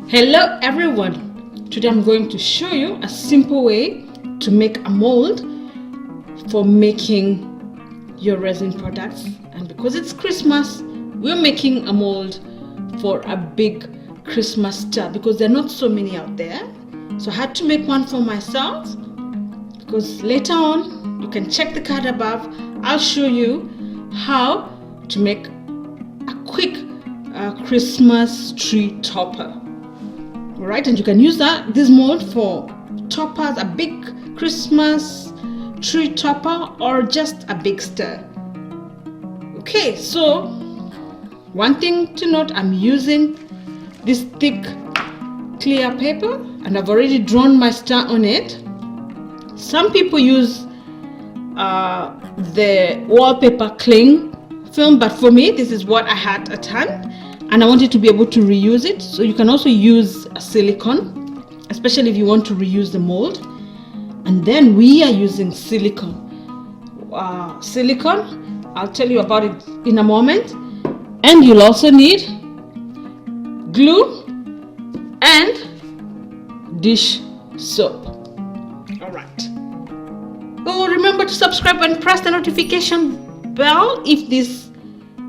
Hello everyone, today I'm going to show you a simple way to make a mold for making your resin products. And because it's Christmas, we're making a mold for a big Christmas star because there are not so many out there. So I had to make one for myself because later on, you can check the card above, I'll show you how to make a quick Christmas tree topper. Alright, and you can use this mold for toppers, a big Christmas tree topper or just a big star. Okay, so one thing to note, I'm using this thick clear paper and I've already drawn my star on it. Some people use the wallpaper cling film, but for me this is what I had at hand. And I wanted to be able to reuse it, so you can also use a silicone, especially if you want to reuse the mold. And then we are using silicone. Silicone, I'll tell you about it in a moment. And you'll also need glue and dish soap. All right. Oh, remember to subscribe and press the notification bell if this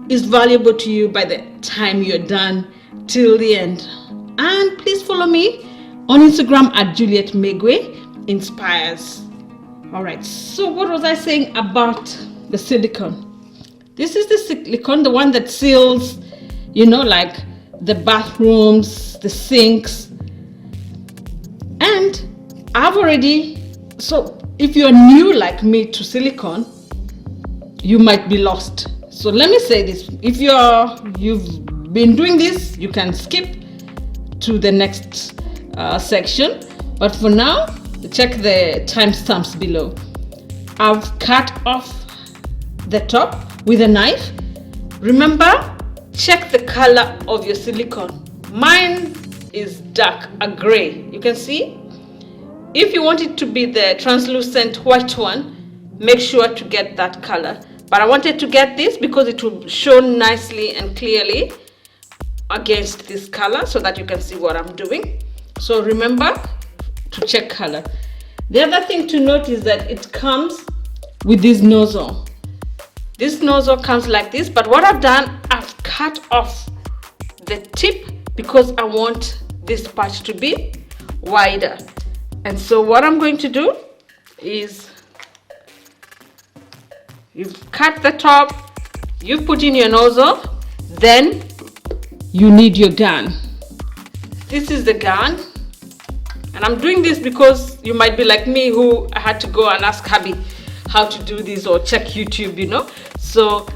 is valuable to you by the time you're done till the end. And please follow me on Instagram at Juliet Megwe Inspires. Alright, so what was I saying about the silicone? This is the silicone, the one that seals, like the bathrooms, the sinks. And so if you're new like me to silicone, you might be lost. So let me say this, if you've been doing this, you can skip to the next section. But for now, check the timestamps below. I've cut off the top with a knife. Remember, check the color of your silicone. Mine is dark, a gray. You can see? If you want it to be the translucent white one, make sure to get that color. But I wanted to get this because it will show nicely and clearly against this color so that you can see what I'm doing. So remember to check color. The other thing to note is that it comes with this nozzle. This nozzle comes like this, but what I've done, I've cut off the tip because I want this part to be wider. And so what I'm going to do is, you've cut the top, you put in your nozzle, then you need your gun. This is the gun, and I'm doing this because you might be like me who I had to go and ask hubby how to do this or check YouTube, So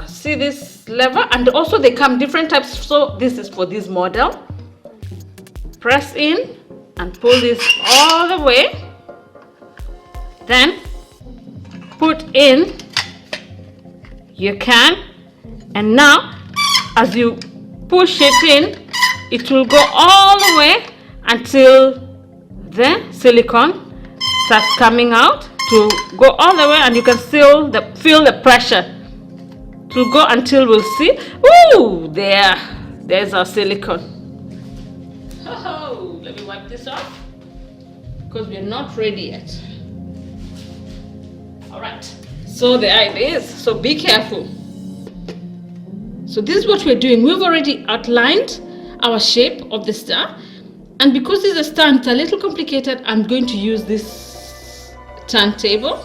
see this lever, and also they come different types. So this is for this model. Press in and pull this all the way, then put in your can, and now as you push it in, it will go all the way until the silicone starts coming out, to go all the way, and you can feel the pressure to go until we'll see. Ooh, there's our silicone. Oh, let me wipe this off because we're not ready yet. Alright, so there it is. So be careful. So this is what we're doing. We've already outlined our shape of the star, and because it's a star, it's a little complicated, I'm going to use this turntable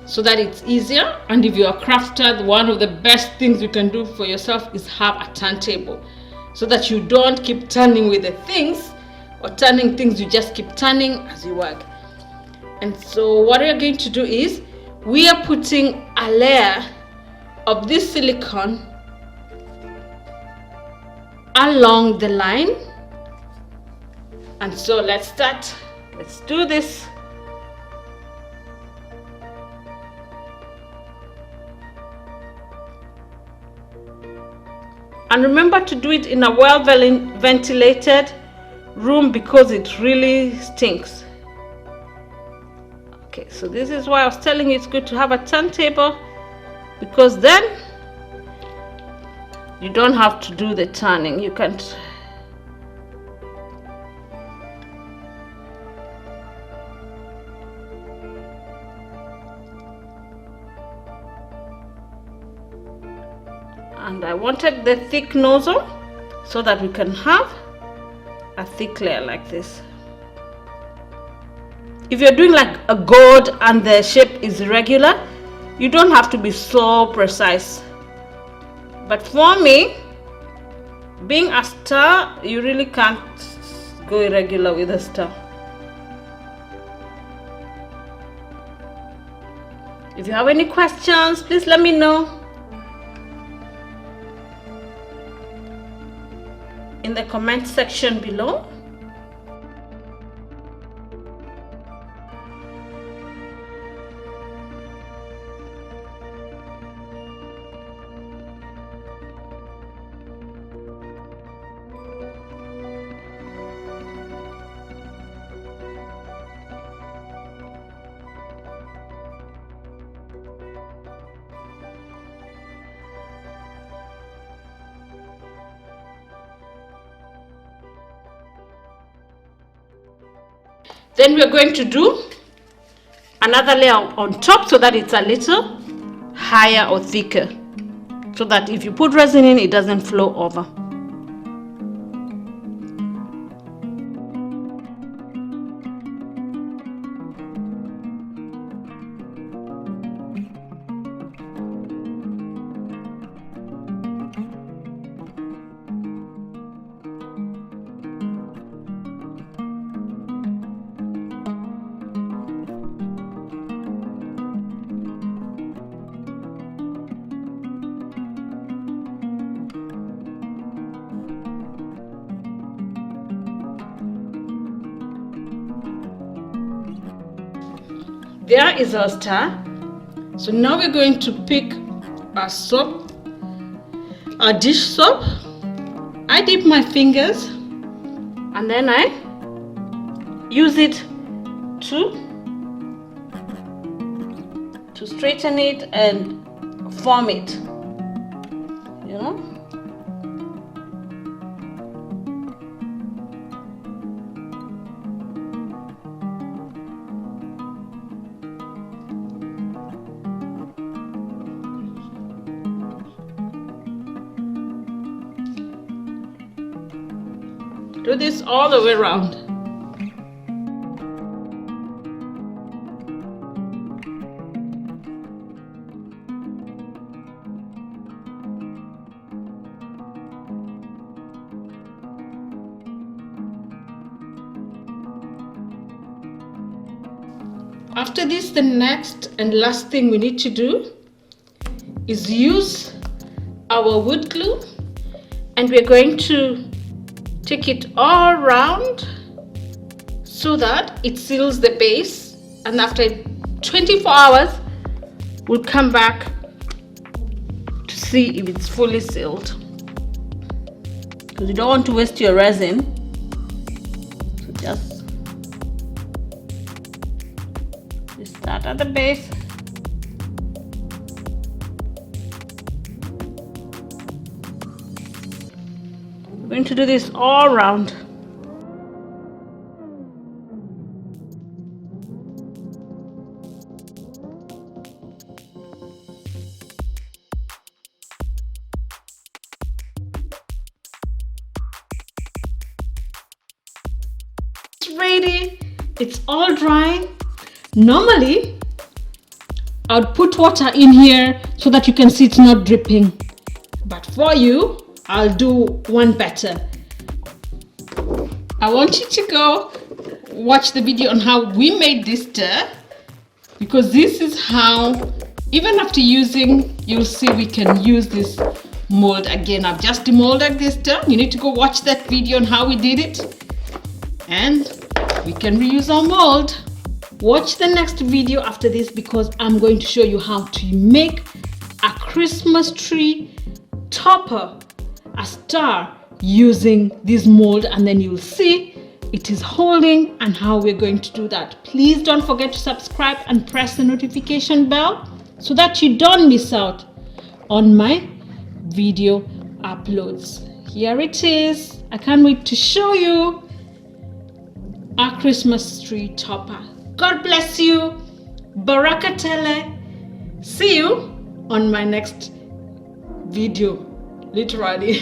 so that it's easier. And if you're a crafter, one of the best things you can do for yourself is have a turntable so that you don't keep turning with the things, or turning things, you just keep turning as you work. And so what we're going to do is, we are putting a layer of this silicone along the line. And so let's start. Let's do this. And remember to do it in a well ventilated room because it really stinks. Okay, so this is why I was telling you it's good to have a turntable, because then You don't have to do the turning. You can and I wanted the thick nozzle so that we can have a thick layer like this. If you're doing like a gourd and the shape is irregular, you don't have to be so precise. But for me, being a star, you really can't go irregular with a star. If you have any questions, please let me know in the comment section below. Then we're going to do another layer on top so that it's a little higher or thicker, so that if you put resin in, it doesn't flow over. There is our star. So now we're going to pick our soap, our dish soap. I dip my fingers and then I use it to straighten it and form it, you know. Do this all the way around. After this, the next and last thing we need to do is use our wood glue, and we're going to take it all around so that it seals the base, and after 24 hours we'll come back to see if it's fully sealed, because you don't want to waste your resin. So just start at the base. We're going to do this all around. It's ready. It's all dry. Normally, I would put water in here so that you can see it's not dripping. But for you, I'll do one better. I want you to go watch the video on how we made this stir, because this is how, even after using, you'll see we can use this mold again. I've just demolded this stir. You need to go watch that video on how we did it, and we can reuse our mold. Watch the next video after this, because I'm going to show you how to make a Christmas tree topper, a star, using this mold, and then you'll see it is holding and how we're going to do that. Please don't forget to subscribe and press the notification bell so that you don't miss out on my video uploads. Here it is. I can't wait to show you our Christmas tree topper. God bless you. Barakatele. See you on my next video. Literally.